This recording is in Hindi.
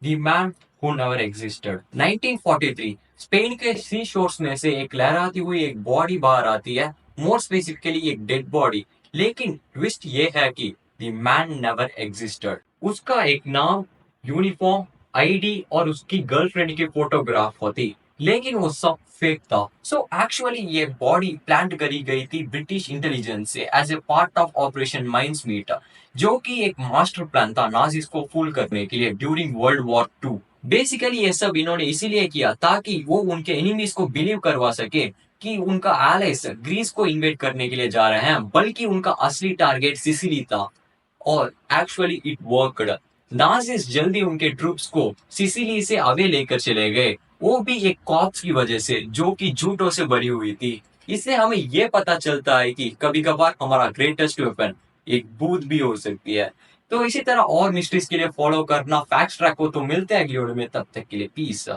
The man who never existed. 1943 Spain के सी शोर्स में से एक लहराती हुई एक बॉडी बाहर आती है, मोर स्पेसिफिकली एक डेड बॉडी। लेकिन ट्विस्ट ये है कि द मैन नेवर एग्जिस्टेड। उसका एक नाम, यूनिफॉर्म, आईडी और उसकी गर्लफ्रेंड की फोटोग्राफ होती, लेकिन वो सब फेक था। सो एक्चुअली ये बॉडी प्लांट करी गई थी ब्रिटिश इंटेलिजेंस से as a part of operation mincemeat, जो कि एक मास्टर प्लान था नाजिस को फूल करने के लिए during world war two. Basically ये सब इन्होंने इसीलिए किया ताकि वो उनके एनिमीज को बिलीव करवा सके कि उनका एलाइस ग्रीस को इन्वेट करने के लिए जा रहे हैं, बल्कि उनका असली टारगेट सिसिली था। और एक्चुअली इट वर्कड। नाजिस जल्दी उनके ट्रूप्स को सिसिली से अवे लेकर चले गए, वो भी एक कॉप्स की वजह से जो कि झूठों से भरी हुई थी। इससे हमें यह पता चलता है कि कभी कभार हमारा ग्रेटेस्ट वेपन एक बूथ भी हो सकती है। तो इसी तरह और मिस्ट्रीज के लिए फॉलो करना फैक्ट ट्रैक को। तो मिलते हैं अगली वीडियो में, तब तक के लिए पीस।